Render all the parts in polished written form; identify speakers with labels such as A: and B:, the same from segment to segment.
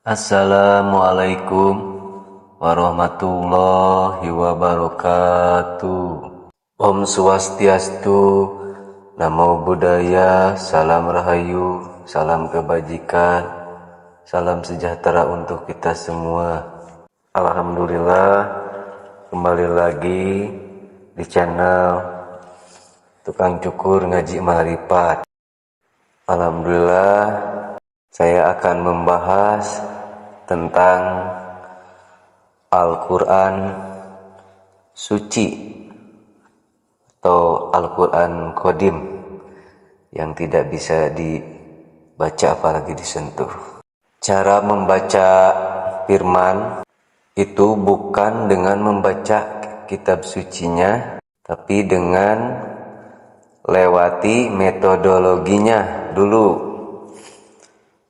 A: Assalamualaikum warahmatullahi wabarakatuh. Om Swastiastu, Namo Buddhaya, Salam Rahayu, Salam Kebajikan, Salam Sejahtera untuk kita semua. Alhamdulillah, kembali lagi di channel Tukang Cukur Ngaji Marifat. Alhamdulillah, saya akan membahas tentang Al-Quran suci atau Al-Quran Qadim yang tidak bisa dibaca apalagi disentuh. Cara membaca firman itu bukan dengan membaca kitab sucinya, tapi dengan lewati metodologinya dulu.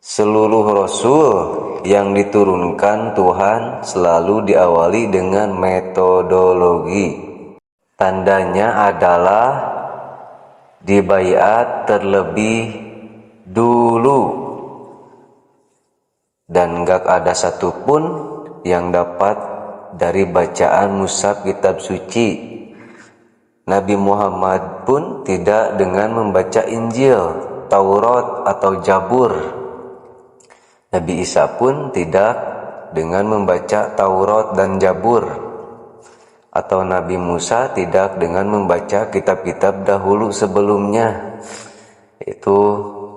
A: Seluruh Rasul yang diturunkan Tuhan selalu diawali dengan metodologi. Tandanya adalah dibaiat terlebih dulu. Dan gak ada satupun yang dapat dari bacaan mushaf kitab suci. Nabi Muhammad pun tidak dengan membaca Injil, Taurat atau Zabur. Nabi Isa pun tidak dengan membaca Taurat dan Zabur, atau Nabi Musa tidak dengan membaca kitab-kitab dahulu sebelumnya. Itu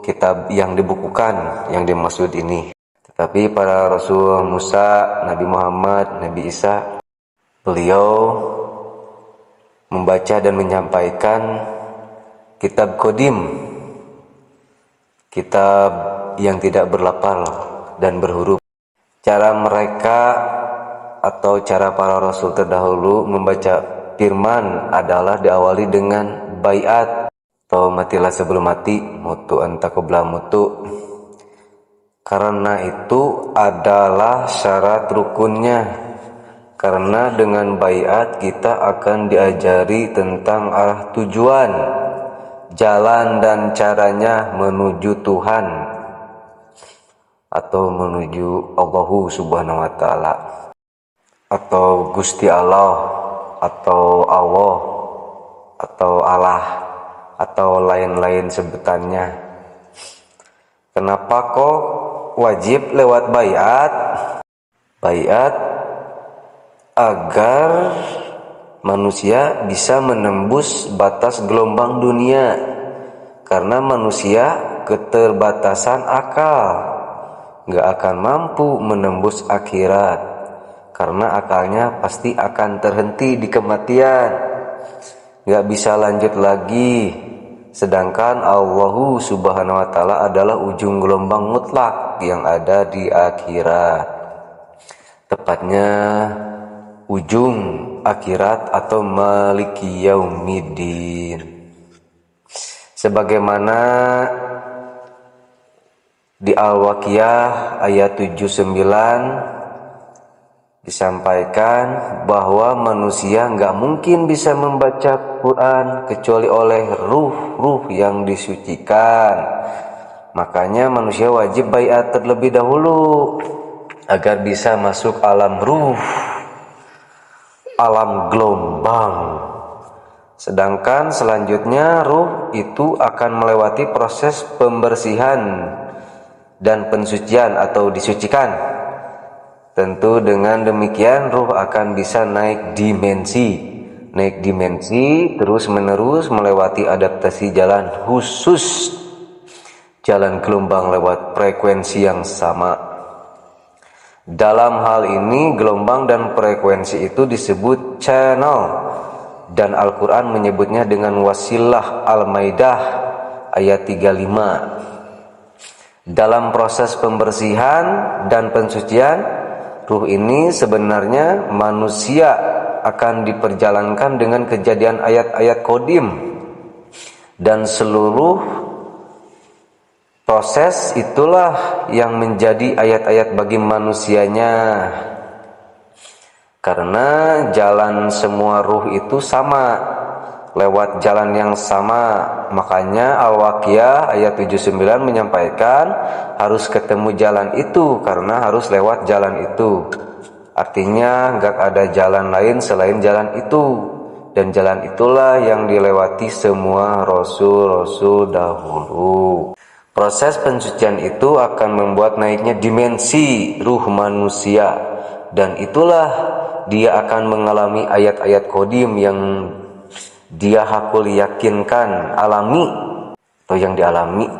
A: kitab yang dibukukan yang dimaksud ini. Tetapi para Rasul Musa, Nabi Muhammad, Nabi Isa, beliau membaca dan menyampaikan kitab Qadim, kitab yang tidak berlafal dan berhuruf. Cara mereka atau cara para rasul terdahulu membaca firman adalah diawali dengan baiat atau matilah sebelum mati, mutu anta qabla mutu. Karena itu adalah syarat rukunnya. Karena dengan baiat kita akan diajari tentang arah tujuan, jalan dan caranya menuju Tuhan atau menuju Allah Subhanahu wa taala, atau Gusti Allah, atau Allah, atau Allah, atau lain-lain sebutannya. Kenapa kok wajib lewat baiat? Baiat agar manusia bisa menembus batas gelombang dunia, karena manusia keterbatasan akal, gak akan mampu menembus akhirat, karena akalnya pasti akan terhenti di kematian, gak bisa lanjut lagi. Sedangkan Allah Subhanahu wa ta'ala adalah ujung gelombang mutlak yang ada di akhirat, tepatnya ujung akhirat atau maliki yaumiddin. Sebagaimana di Al-Waqiah ayat 79 disampaikan bahwa manusia nggak mungkin bisa membaca Quran kecuali oleh ruh yang disucikan. Makanya manusia wajib baiat terlebih dahulu agar bisa masuk alam ruh, alam gelombang. Sedangkan selanjutnya ruh itu akan melewati proses pembersihan dan pensucian atau disucikan. Tentu dengan demikian ruh akan bisa naik dimensi terus menerus melewati adaptasi jalan khusus, jalan gelombang lewat frekuensi yang sama. Dalam hal ini gelombang dan frekuensi itu disebut channel, dan Al-Quran menyebutnya dengan wasilah. Al-Maidah ayat 35. Dalam proses pembersihan dan pensucian ruh ini sebenarnya manusia akan diperjalankan dengan kejadian ayat-ayat Qadim, dan seluruh proses itulah yang menjadi ayat-ayat bagi manusianya. Karena jalan semua ruh itu sama, lewat jalan yang sama. Makanya Al-Waqiah ayat 79 menyampaikan harus ketemu jalan itu karena harus lewat jalan itu. Artinya enggak ada jalan lain selain jalan itu, dan jalan itulah yang dilewati semua rasul-rasul dahulu. Proses pensucian itu akan membuat naiknya dimensi ruh manusia, dan itulah dia akan mengalami ayat-ayat qadim yang dia hakul yakinkan alami atau yang dialami,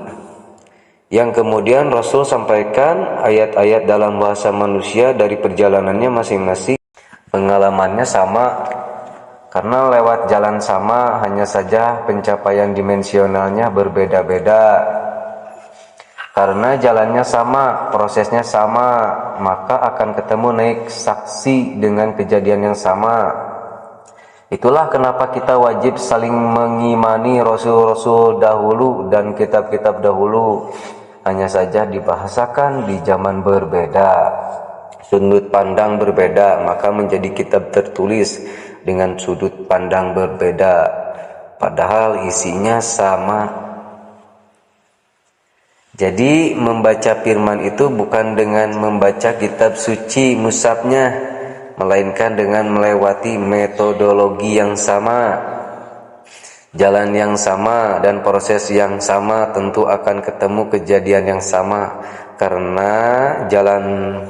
A: yang kemudian Rasul sampaikan ayat-ayat dalam bahasa manusia dari perjalanannya masing-masing. Pengalamannya sama karena lewat jalan sama, hanya saja pencapaian dimensionalnya berbeda-beda. Karena jalannya sama, prosesnya sama, maka akan ketemu naik saksi dengan kejadian yang sama. Itulah kenapa kita wajib saling mengimani rasul-rasul dahulu dan kitab-kitab dahulu. Hanya saja dibahasakan di zaman berbeda, sudut pandang berbeda, maka menjadi kitab tertulis dengan sudut pandang berbeda, padahal isinya sama. Jadi membaca firman itu bukan dengan membaca kitab suci mushafnya, melainkan dengan melewati metodologi yang sama, jalan yang sama, dan proses yang sama. Tentu akan ketemu kejadian yang sama, karena jalan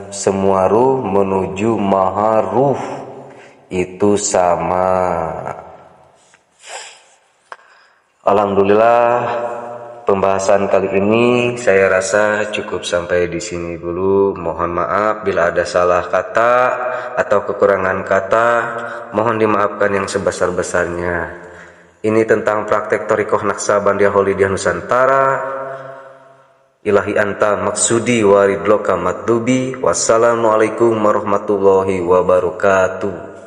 A: semua ruh menuju maha ruh itu sama. Alhamdulillah, pembahasan kali ini saya rasa cukup sampai di sini dulu. Mohon maaf bila ada salah kata atau kekurangan kata, mohon dimaafkan yang sebesar-besarnya. Ini tentang praktek Thariqah Naqsabandiyah Holidiyah Nusantara. Ilahi anta maksudi waridloka matlubi. Wassalamualaikum warahmatullahi wabarakatuh.